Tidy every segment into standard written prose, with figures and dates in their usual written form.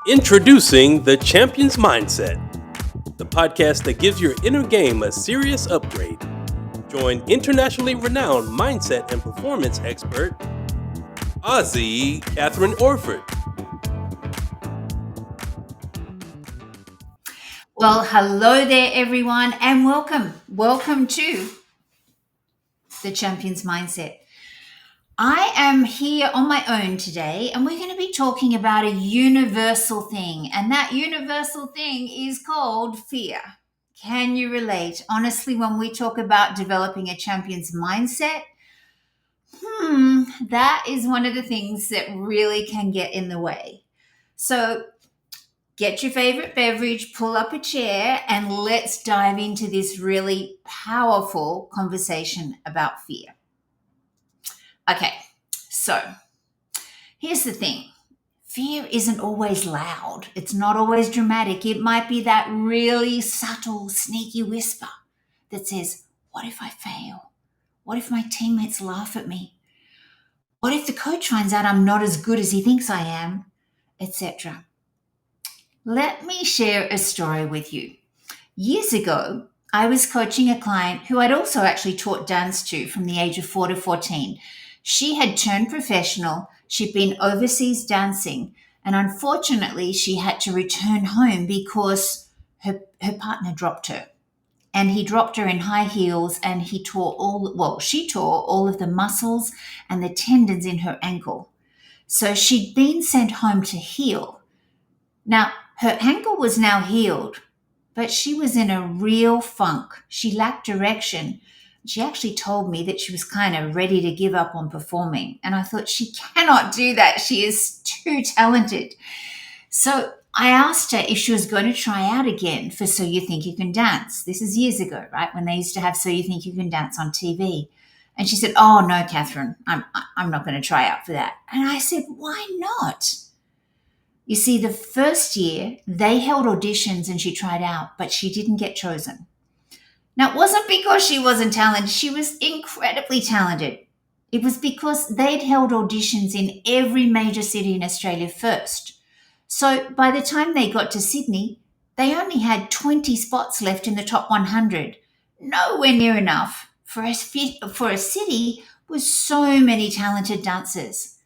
Introducing the Champion's Mindset, the podcast that gives your inner game a serious upgrade. Join internationally renowned mindset and performance expert, Kathryn Orford. Well, hello there, everyone, and welcome. Welcome to the Champion's Mindset. I am here on my own today, and we're going to be talking about a universal thing, and that universal thing is called fear. Can you relate? Honestly, when we talk about developing a champion's mindset, that is one of the things that really can get in the way. So get your favorite beverage, pull up a chair, and let's dive into this really powerful conversation about fear. Okay, so here's the thing. Fear isn't always loud. It's not always dramatic. It might be that really subtle, sneaky whisper that says, what if I fail? What if my teammates laugh at me? What if the coach finds out I'm not as good as he thinks I am? Etc. Let me share a story with you. Years ago, I was coaching a client who I'd also actually taught dance to from the age of 4 to 14. She had turned professional, she'd been overseas dancing, and unfortunately, she had to return home because her partner dropped her. And he dropped her in high heels, and she tore all of the muscles and the tendons in her ankle. So she'd been sent home to heal. Now, her ankle was now healed, but she was in a real funk. She lacked direction. She actually told me that she was kind of ready to give up on performing. And I thought, she cannot do that. She is too talented. So I asked her if she was going to try out again for So You Think You Can Dance. This is years ago, right? When they used to have So You Think You Can Dance on TV. And she said, oh, no, Kathryn, I'm not going to try out for that. And I said, why not? You see, the first year, they held auditions and she tried out, but she didn't get chosen. Now, it wasn't because she wasn't talented. She was incredibly talented. It was because they'd held auditions in every major city in Australia first. So by the time they got to Sydney, they only had 20 spots left in the top 100. Nowhere near enough for a city with so many talented dancers.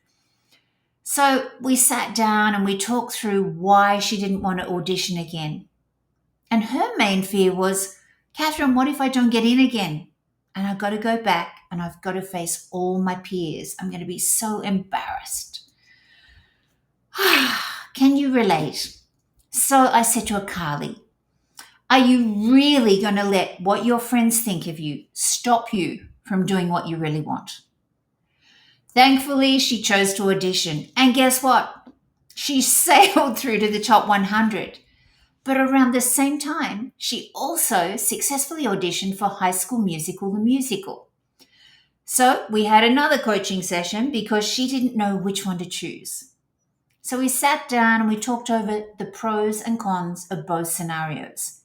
So we sat down and we talked through why she didn't want to audition again. And her main fear was, Kathryn, what if I don't get in again? And I've got to go back and I've got to face all my peers. I'm going to be so embarrassed. Can you relate? So I said to Akali, are you really going to let what your friends think of you stop you from doing what you really want? Thankfully, she chose to audition. And guess what? She sailed through to the top 100. But around the same time, she also successfully auditioned for High School Musical, the musical. So we had another coaching session because she didn't know which one to choose. So we sat down and we talked over the pros and cons of both scenarios.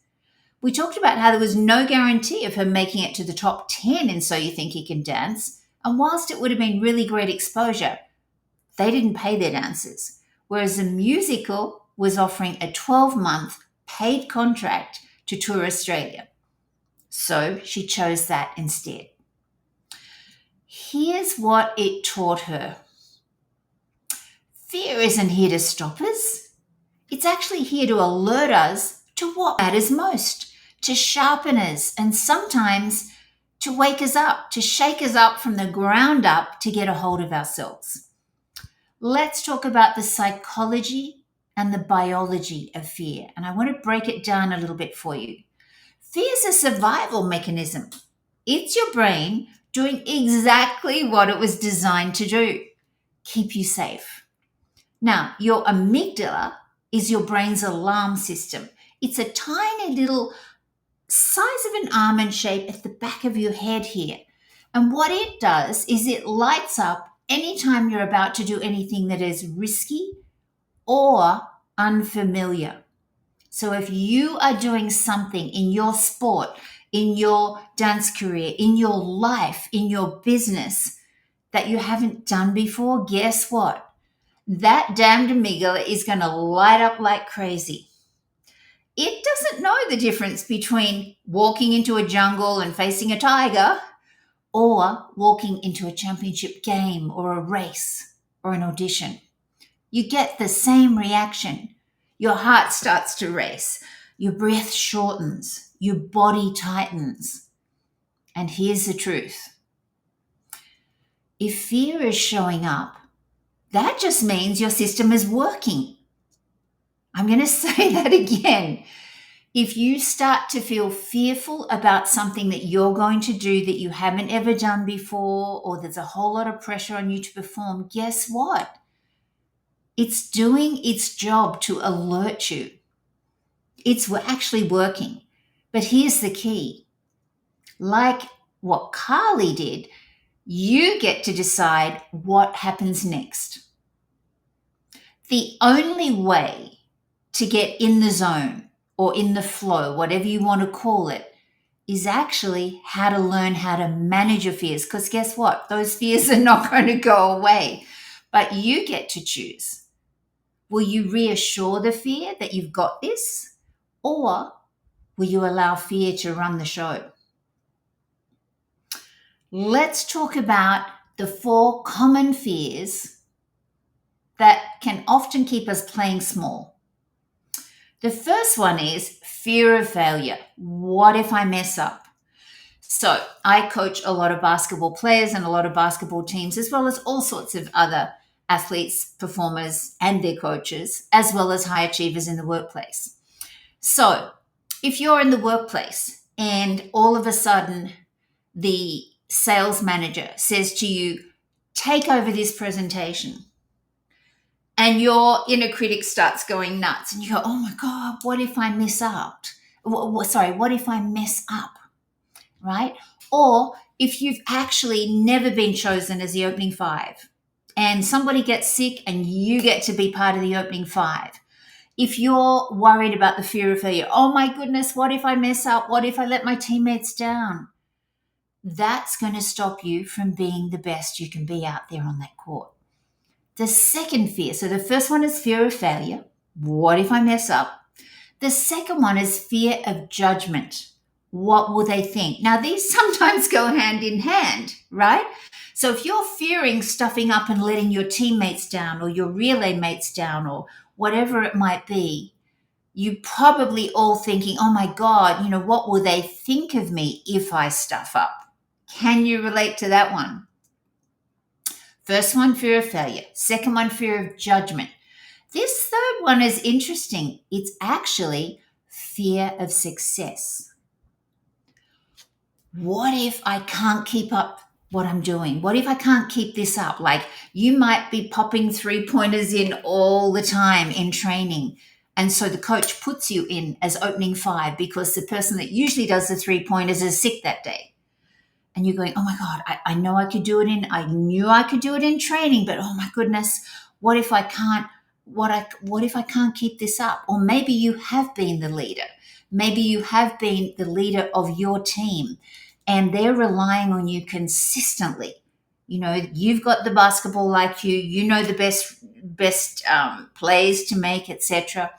We talked about how there was no guarantee of her making it to the top 10 in So You Think You Can Dance. And whilst it would have been really great exposure, they didn't pay their dancers. Whereas the musical was offering a 12-month paid contract to tour Australia. So she chose that instead. Here's what it taught her. Fear isn't here to stop us. It's actually here to alert us to what matters most, to sharpen us, and sometimes to wake us up, to shake us up from the ground up to get a hold of ourselves. Let's talk about the psychology and the biology of fear. And I want to break it down a little bit for you. Fear is a survival mechanism. It's your brain doing exactly what it was designed to do, keep you safe. Now, your amygdala is your brain's alarm system. It's a tiny little size of an almond shape at the back of your head here. And what it does is it lights up anytime you're about to do anything that is risky or unfamiliar. So if you are doing something in your sport, in your dance career, in your life, in your business that you haven't done before, guess what? that damned amygdala is going to light up like crazy. It doesn't know the difference between walking into a jungle and facing a tiger or walking into a championship game or a race or an audition. You get the same reaction. Your heart starts to race, your breath shortens, your body tightens. And here's the truth. If fear is showing up, that just means your system is working. I'm going to say that again. If you start to feel fearful about something that you're going to do that you haven't ever done before, or there's a whole lot of pressure on you to perform, guess what? It's doing its job to alert you. It's actually working. But here's the key. Like what Carly did, you get to decide what happens next. The only way to get in the zone or in the flow, whatever you want to call it, is actually how to learn how to manage your fears. Because guess what? Those fears are not going to go away, but you get to choose. Will you reassure the fear that you've got this, or will you allow fear to run the show? Let's talk about the 4 common fears that can often keep us playing small. The first one is fear of failure. What if I mess up? So I coach a lot of basketball players and a lot of basketball teams, as well as all sorts of other athletes, performers, and their coaches, as well as high achievers in the workplace. So if you're in the workplace and all of a sudden the sales manager says to you, take over this presentation, and your inner critic starts going nuts and you go, oh my God, what if I miss out? What if I mess up, right? Or if you've actually never been chosen as the opening 5 and somebody gets sick and you get to be part of the opening 5. If you're worried about the fear of failure, oh my goodness, what if I mess up? What if I let my teammates down? That's going to stop you from being the best you can be out there on that court. The second fear, so the first one is fear of failure. What if I mess up? The second one is fear of judgment. What will they think? Now, these sometimes go hand in hand, right? So if you're fearing stuffing up and letting your teammates down or your relay mates down or whatever it might be, you probably all thinking, oh my God, what will they think of me if I stuff up? Can you relate to that one? First one, fear of failure. Second one, fear of judgment. This third one is interesting. It's actually fear of success. What if I can't keep up what I'm doing? What if I can't keep this up? Like you might be popping 3-pointers in all the time in training. And so the coach puts you in as opening 5 because the person that usually does the 3-pointers is sick that day. And you're going, oh my God, I know I knew I could do it in training, but oh my goodness, what if I can't, what if I can't keep this up? Or maybe you have been the leader. Maybe you have been the leader of your team and they're relying on you consistently. You've got the basketball IQ, you know the best plays to make, etc.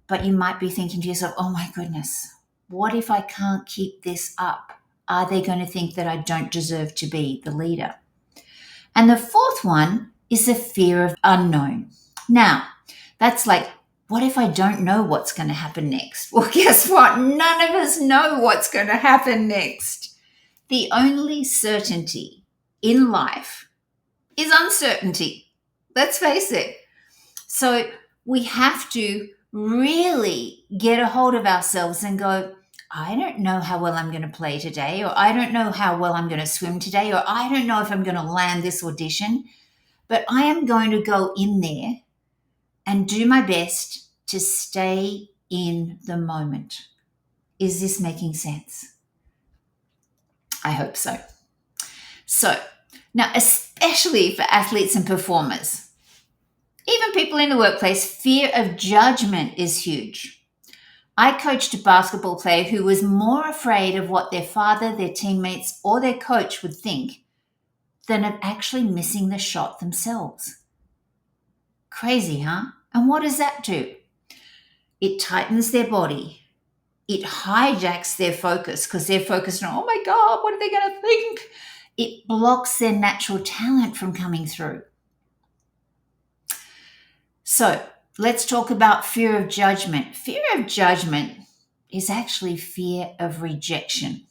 But you might be thinking to yourself, oh my goodness, what if I can't keep this up? Are they going to think that I don't deserve to be the leader? And the fourth one is the fear of unknown. Now, that's like, what if I don't know what's going to happen next? Well, guess what? None of us know what's going to happen next. The only certainty in life is uncertainty. Let's face it. So we have to really get a hold of ourselves and go, I don't know how well I'm going to play today, or I don't know how well I'm going to swim today, or I don't know if I'm going to land this audition, but I am going to go in there and do my best to stay in the moment. Is this making sense? I hope so. So now, especially for athletes and performers, even people in the workplace, fear of judgment is huge. I coached a basketball player who was more afraid of what their father, their teammates, or their coach would think than of actually missing the shot themselves. Crazy, huh? And what does that do? It tightens their body. It hijacks their focus because they're focused on, oh my God, what are they going to think? It blocks their natural talent from coming through. So let's talk about fear of judgment. Fear of judgment is actually fear of rejection.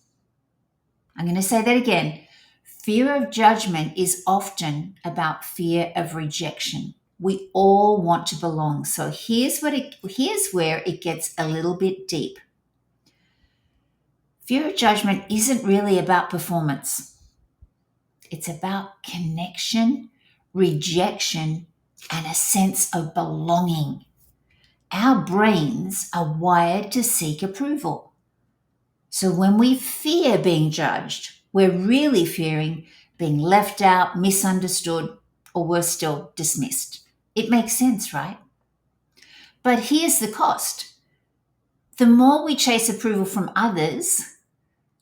I'm going to say that again. Fear of judgment is often about fear of rejection. We all want to belong. So here's where it gets a little bit deep. Fear of judgment isn't really about performance. It's about connection, rejection, and a sense of belonging. Our brains are wired to seek approval. So when we fear being judged, we're really fearing being left out, misunderstood, or worse still, dismissed. It makes sense, right? But here's the cost. The more we chase approval from others,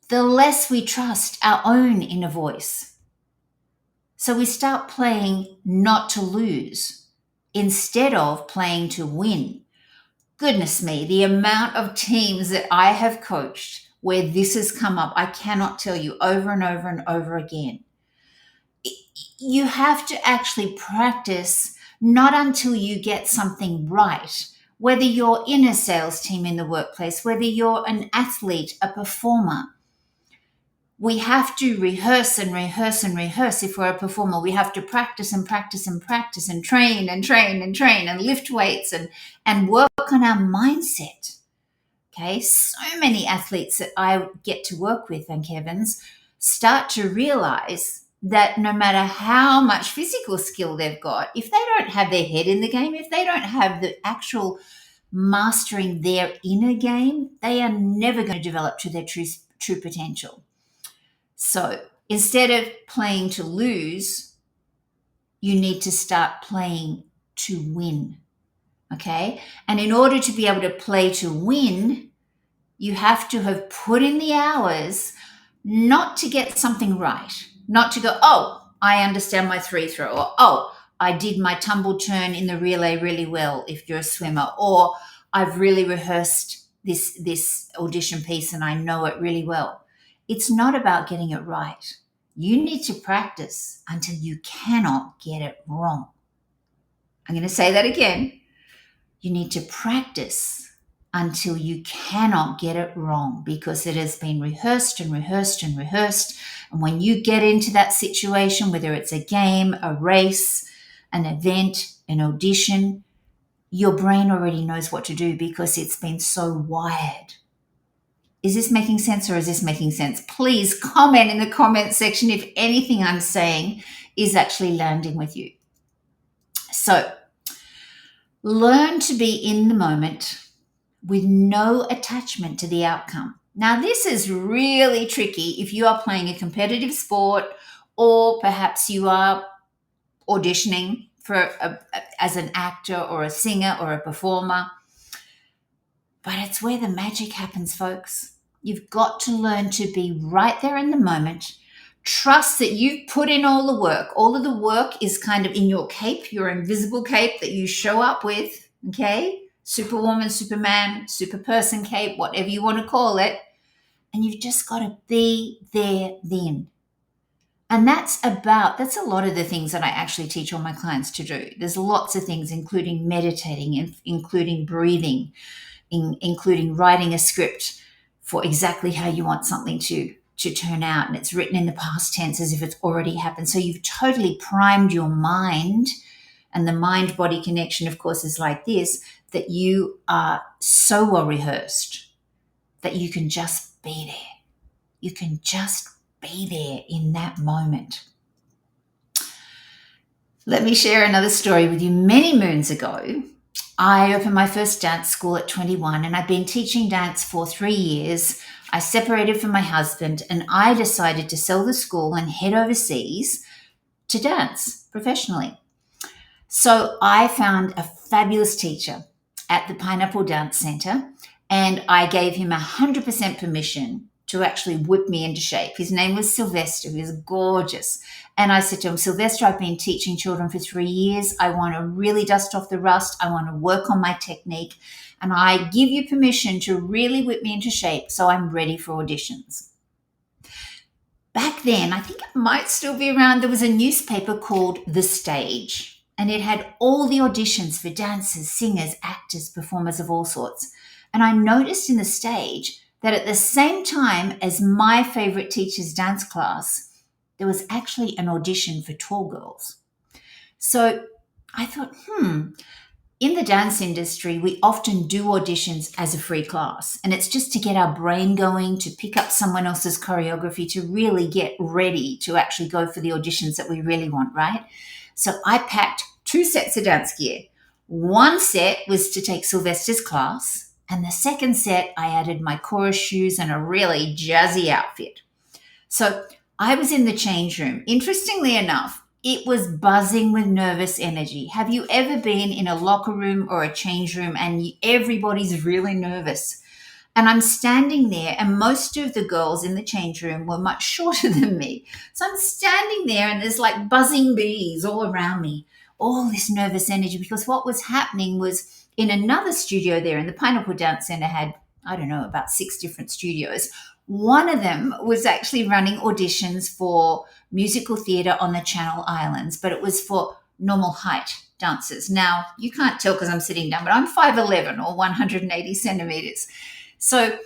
the less we trust our own inner voice. So we start playing not to lose instead of playing to win. Goodness me, the amount of teams that I have coached where this has come up, I cannot tell you, over and over and over again. You have to actually practice not until you get something right. Whether you're in a sales team in the workplace, whether you're an athlete, a performer, we have to rehearse and rehearse and rehearse. If we're a performer, we have to practice and practice and practice and train and train and train and lift weights and work on our mindset. Okay, so many athletes that I get to work with, thank heavens, start to realize that no matter how much physical skill they've got, if they don't have their head in the game, if they don't have the actual mastering their inner game, they are never going to develop to their true potential. So instead of playing to lose, you need to start playing to win. Okay? And in order to be able to play to win, you have to have put in the hours not to get something right, not to go, oh, I understand my 3-throw, or oh, I did my tumble turn in the relay really well if you're a swimmer, or I've really rehearsed this audition piece and I know it really well. It's not about getting it right. You need to practice until you cannot get it wrong. I'm going to say that again. You need to practice until you cannot get it wrong because it has been rehearsed and rehearsed and rehearsed. And when you get into that situation, whether it's a game, a race, an event, an audition, your brain already knows what to do because it's been so wired. Is this making sense or is this making sense? Please comment in the comment section if anything I'm saying is actually landing with you. So, learn to be in the moment with no attachment to the outcome. Now, this is really tricky if you are playing a competitive sport or perhaps you are auditioning as an actor or a singer or a performer. But it's where the magic happens, folks. You've got to learn to be right there in the moment. Trust that you've put in all the work. All of the work is kind of in your cape, your invisible cape that you show up with, okay? Superwoman, Superman, Superperson cape, whatever you want to call it. And you've just got to be there then. And that's a lot of the things that I actually teach all my clients to do. There's lots of things, including meditating, including breathing, including writing a script for exactly how you want something to turn out. And it's written in the past tense as if it's already happened. So you've totally primed your mind. And the mind-body connection, of course, is like this, that you are so well rehearsed that you can just be there. You can just be there in that moment. Let me share another story with you. Many moons ago, I opened my first dance school at 21 and I've been teaching dance for 3 years. I separated from my husband and I decided to sell the school and head overseas to dance professionally. So I found a fabulous teacher at the Pineapple Dance Centre and I gave him 100% permission to actually whip me into shape. His name was Sylvester. He was gorgeous. And I said to him, Sylvester, I've been teaching children for 3 years. I want to really dust off the rust. I want to work on my technique. And I give you permission to really whip me into shape so I'm ready for auditions. Back then, I think it might still be around, there was a newspaper called The Stage, and it had all the auditions for dancers, singers, actors, performers of all sorts. And I noticed in The Stage that at the same time as my favorite teacher's dance class, there was actually an audition for tall girls. So I thought, in the dance industry, we often do auditions as a free class, and it's just to get our brain going, to pick up someone else's choreography, to really get ready to actually go for the auditions that we really want, right? So I packed 2 sets of dance gear. One set was to take Sylvester's class, and the second set, I added my chorus shoes and a really jazzy outfit. So I was in the change room. Interestingly enough, it was buzzing with nervous energy. Have you ever been in a locker room or a change room and everybody's really nervous? And I'm standing there, and most of the girls in the change room were much shorter than me. So I'm standing there, and there's like buzzing bees all around me, all this nervous energy, because what was happening was in another studio there, in the Pineapple Dance Center had, I don't know, about 6 different studios. One of them was actually running auditions for musical theatre on the Channel Islands, but it was for normal height dancers. Now, you can't tell because I'm sitting down, but I'm 5'11" or 180 centimeters. So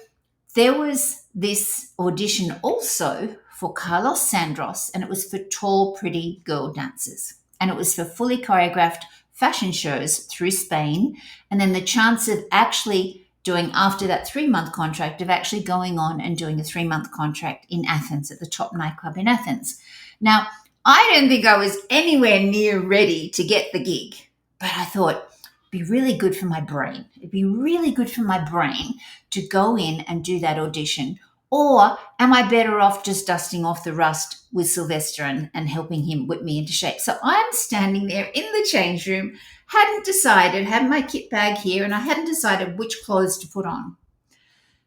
there was this audition also for Carlos Sandros, and it was for tall, pretty girl dancers. And it was for fully choreographed fashion shows through Spain, and then the chance of actually doing, after that 3-month contract, of actually going on and doing a 3-month contract in Athens at the top nightclub in Athens. Now, I don't think I was anywhere near ready to get the gig, but I thought it'd be really good for my brain. It'd be really good for my brain to go in and do that audition. Or am I better off just dusting off the rust with Sylvester and helping him whip me into shape? So I'm standing there in the change room, hadn't decided, had my kit bag here, and I hadn't decided which clothes to put on.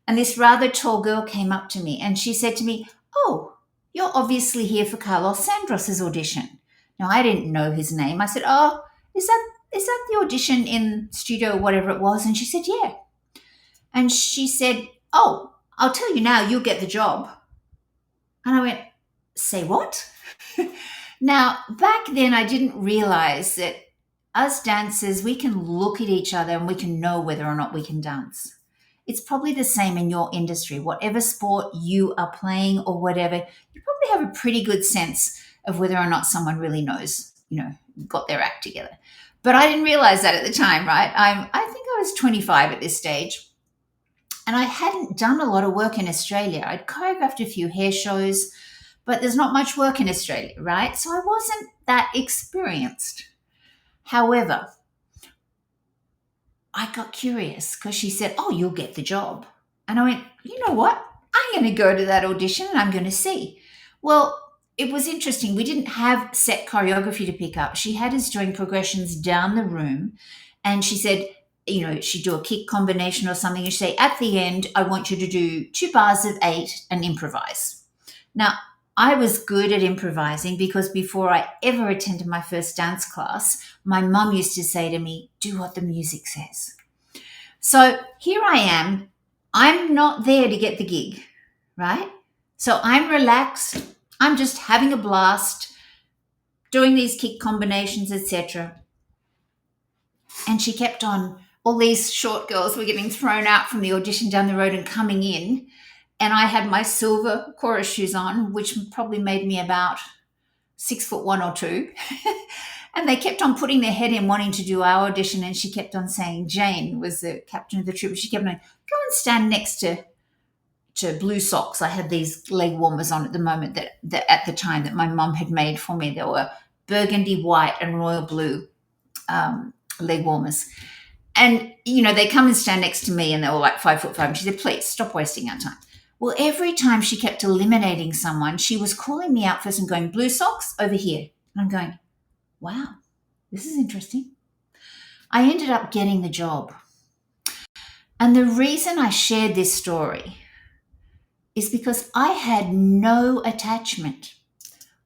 And this rather tall girl came up to me and she said to me, "Oh, you're obviously here for Carlos Sandros's audition." Now, I didn't know his name. I said, "Oh, is that the audition in studio, whatever it was?" And she said, "Yeah." And she said, "Oh, I'll tell you now, you'll get the job." And I went, "Say what?" Now, back then, I didn't realize that us dancers, we can look at each other and we can know whether or not we can dance. It's probably the same in your industry. Whatever sport you are playing or whatever, you probably have a pretty good sense of whether or not someone really knows, got their act together. But I didn't realize that at the time, right? I think I was 25 at this stage. And I hadn't done a lot of work in Australia. I'd choreographed a few hair shows, but there's not much work in Australia, right? So I wasn't that experienced. However, I got curious because she said, "Oh, you'll get the job." And I went, "You know what? I'm going to go to that audition and I'm going to see." Well, it was interesting. We didn't have set choreography to pick up. She had us doing progressions down the room, and she said, she'd do a kick combination or something. And she'd say, "At the end, I want you to do 2 bars of 8 and improvise." Now, I was good at improvising because before I ever attended my first dance class, my mum used to say to me, "Do what the music says." So here I am. I'm not there to get the gig, right? So I'm relaxed. I'm just having a blast, doing these kick combinations, etc. And she kept on. All these short girls were getting thrown out from the audition down the road and coming in. And I had my silver chorus shoes on, which probably made me about 6'1" or 2. And they kept on putting their head in wanting to do our audition. And she kept on saying, Jane was the captain of the troop. She kept on, "Go and stand next to blue socks." I had these leg warmers on at the moment that at the time that my mum had made for me. They were burgundy, white and royal blue leg warmers. And, they come and stand next to me and they were like 5'5". And she said, "Please stop wasting our time." Well, every time she kept eliminating someone, she was calling me out first and going, "Blue socks over here." And I'm going, wow, this is interesting. I ended up getting the job. And the reason I shared this story is because I had no attachment.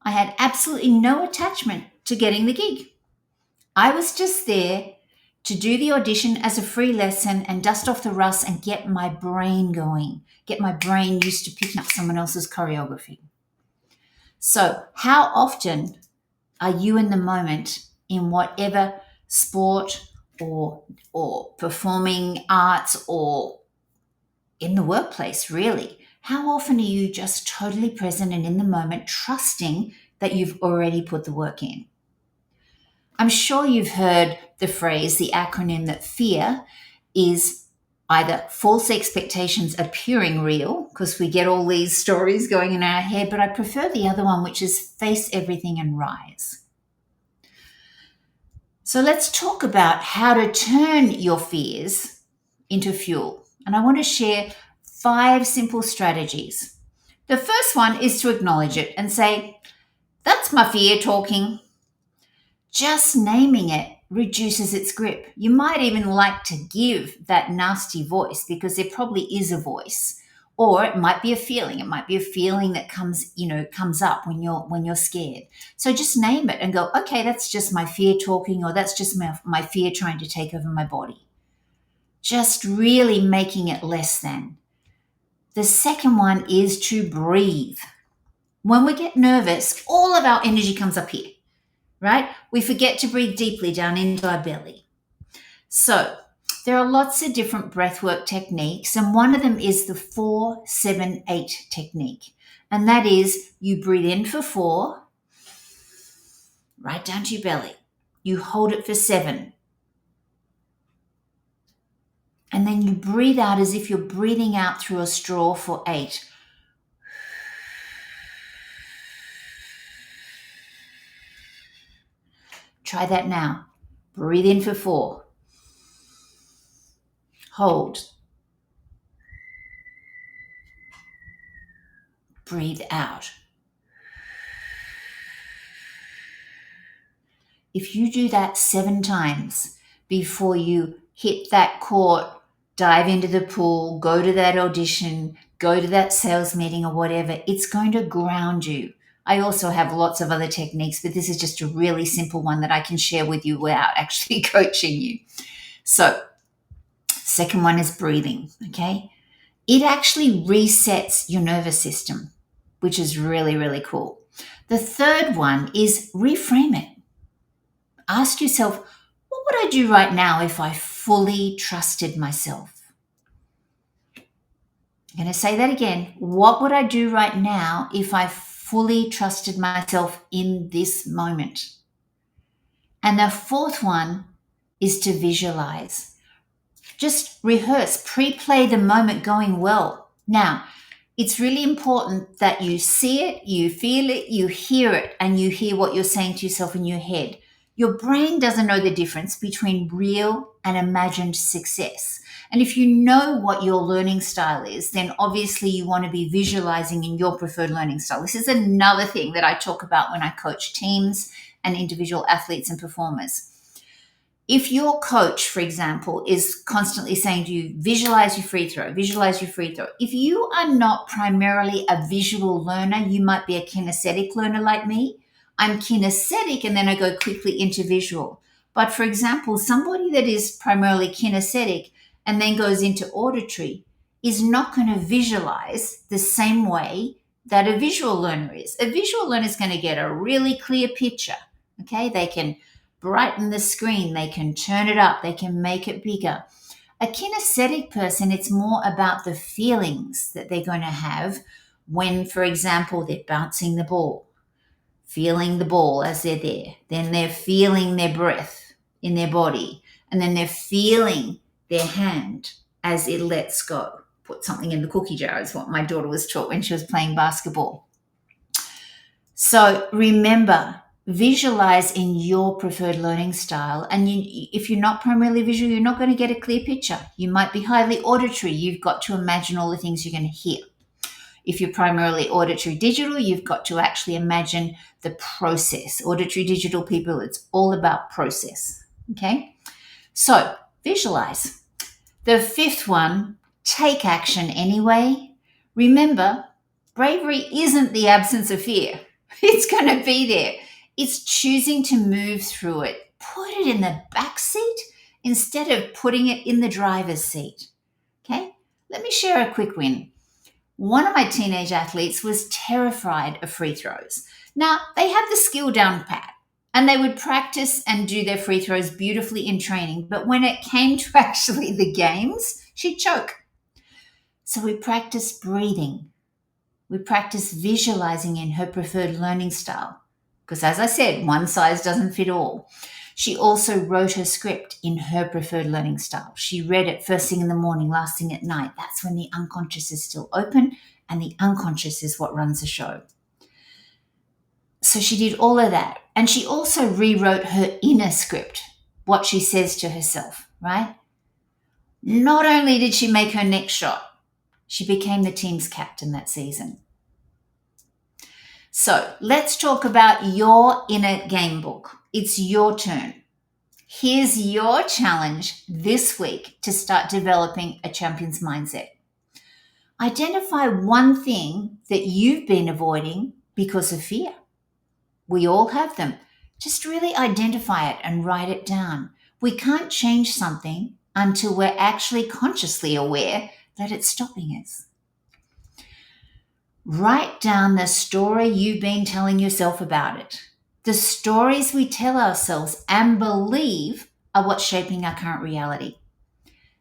I had absolutely no attachment to getting the gig. I was just there to do the audition as a free lesson and dust off the rust and get my brain going, get my brain used to picking up someone else's choreography. So, how often are you in the moment in whatever sport or performing arts or in the workplace, really? How often are you just totally present and in the moment, trusting that you've already put the work in? I'm sure you've heard the phrase, the acronym that fear is either false expectations appearing real, because we get all these stories going in our head, but I prefer the other one, which is face everything and rise. So let's talk about how to turn your fears into fuel. And I want to share 5 simple strategies. The first one is to acknowledge it and say, that's my fear talking. Just naming it reduces its grip. You might even like to give that nasty voice, because there probably is a voice, or it might be a feeling. It might be a feeling that comes up when you're scared. So just name it and go, okay, that's just my fear talking, or that's just my fear trying to take over my body. Just really making it less than. The second one is to breathe. When we get nervous, all of our energy comes up here, right? We forget to breathe deeply down into our belly. So there are lots of different breathwork techniques, and one of them is the 4-7-8 technique. And that is, you breathe in for 4, right down to your belly. You hold it for 7. And then you breathe out as if you're breathing out through a straw for 8. Try that now. Breathe in for 4. Hold. Breathe out. If you do that 7 times before you hit that court, dive into the pool, go to that audition, go to that sales meeting or whatever, it's going to ground you. I also have lots of other techniques, but this is just a really simple one that I can share with you without actually coaching you. So, second one is breathing, okay? It actually resets your nervous system, which is really, really cool. The third one is reframe it. Ask yourself, what would I do right now if I fully trusted myself? I'm going to say that again. What would I do right now if I fully trusted myself in this moment? And the fourth one is to visualize. Just rehearse, pre-play the moment going well. Now, it's really important that you see it, you feel it, you hear it, and you hear what you're saying to yourself in your head. Your brain doesn't know the difference between real and imagined success. And if you know what your learning style is, then obviously you want to be visualizing in your preferred learning style. This is another thing that I talk about when I coach teams and individual athletes and performers. If your coach, for example, is constantly saying to you, visualize your free throw, visualize your free throw. If you are not primarily a visual learner, you might be a kinesthetic learner like me. I'm kinesthetic and then I go quickly into visual. But for example, somebody that is primarily kinesthetic and then goes into auditory is not going to visualize the same way that a visual learner is. A visual learner is going to get a really clear picture. Okay, they can brighten the screen, they can turn it up, they can make it bigger. A kinesthetic person, it's more about the feelings that they're going to have when, for example, they're bouncing the ball, feeling the ball as they're there. Then they're feeling their breath in their body, and then they're feeling their hand as it lets go. Put something in the cookie jar is what my daughter was taught when she was playing basketball. So remember, visualize in your preferred learning style. And if you're not primarily visual, you're not going to get a clear picture. You might be highly auditory. You've got to imagine all the things you're going to hear. If you're primarily auditory digital, you've got to actually imagine the process. Auditory digital people, it's all about process. Okay? So visualize. The fifth one, take action anyway. Remember, bravery isn't the absence of fear. It's going to be there. It's choosing to move through it. Put it in the back seat instead of putting it in the driver's seat. Okay? Let me share a quick win. One of my teenage athletes was terrified of free throws. Now, they had the skill down pat and they would practice and do their free throws beautifully in training. But when it came to actually the games, she'd choke. So we practiced breathing. We practiced visualizing in her preferred learning style. Because as I said, one size doesn't fit all. She also wrote her script in her preferred learning style. She read it first thing in the morning, last thing at night. That's when the unconscious is still open, and the unconscious is what runs the show. So she did all of that. And she also rewrote her inner script, what she says to herself, right? Not only did she make her next shot, she became the team's captain that season. So let's talk about your inner game book. It's your turn. Here's your challenge this week to start developing a champion's mindset. Identify one thing that you've been avoiding because of fear. We all have them. Just really identify it and write it down. We can't change something until we're actually consciously aware that it's stopping us. Write down the story you've been telling yourself about it. The stories we tell ourselves and believe are what's shaping our current reality.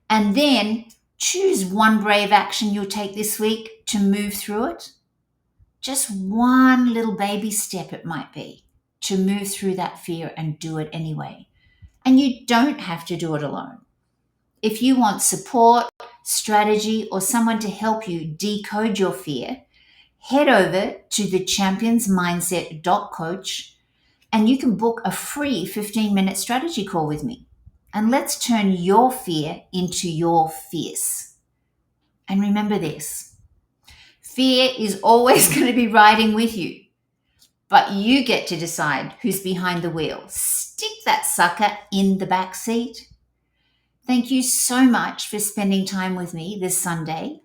And then choose one brave action you'll take this week to move through it. Just one little baby step it might be to move through that fear and do it anyway. And you don't have to do it alone. If you want support, strategy, or someone to help you decode your fear, head over to thechampionsmindset.coach and you can book a free 15-minute strategy call with me. And let's turn your fear into your fierce. And remember this, fear is always going to be riding with you, but you get to decide who's behind the wheel. Stick that sucker in the back seat. Thank you so much for spending time with me this Sunday.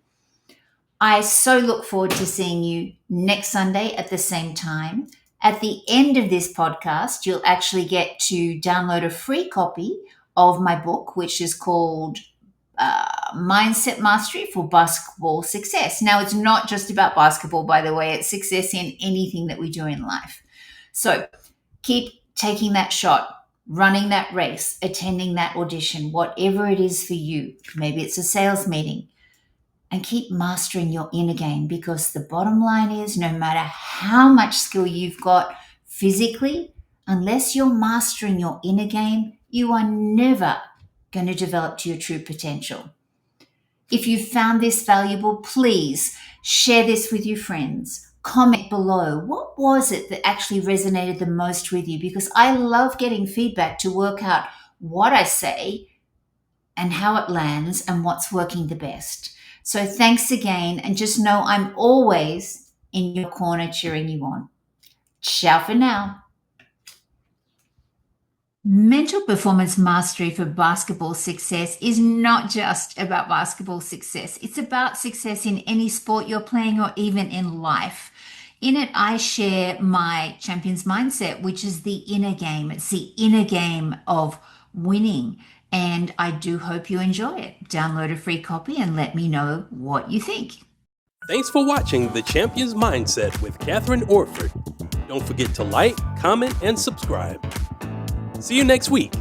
I so look forward to seeing you next Sunday at the same time. At the end of this podcast, you'll actually get to download a free copy of my book, which is called Mindset Mastery for Basketball Success. Now, it's not just about basketball, by the way. It's success in anything that we do in life. So keep taking that shot, running that race, attending that audition, whatever it is for you. Maybe it's a sales meeting. And keep mastering your inner game, because the bottom line is no matter how much skill you've got physically, unless you're mastering your inner game, you are never going to develop to your true potential. If you found this valuable, please share this with your friends. Comment below. What was it that actually resonated the most with you? Because I love getting feedback to work out what I say and how it lands and what's working the best. So thanks again, and just know I'm always in your corner cheering you on. Ciao for now. Mental performance mastery for basketball success is not just about basketball success. It's about success in any sport you're playing or even in life. In it, I share my champion's mindset, which is the inner game. It's the inner game of winning. And I do hope you enjoy it. Download a free copy and let me know what you think. Thanks for watching The Champion's Mindset with Kathryn Orford. Don't forget to like, comment, and subscribe. See you next week.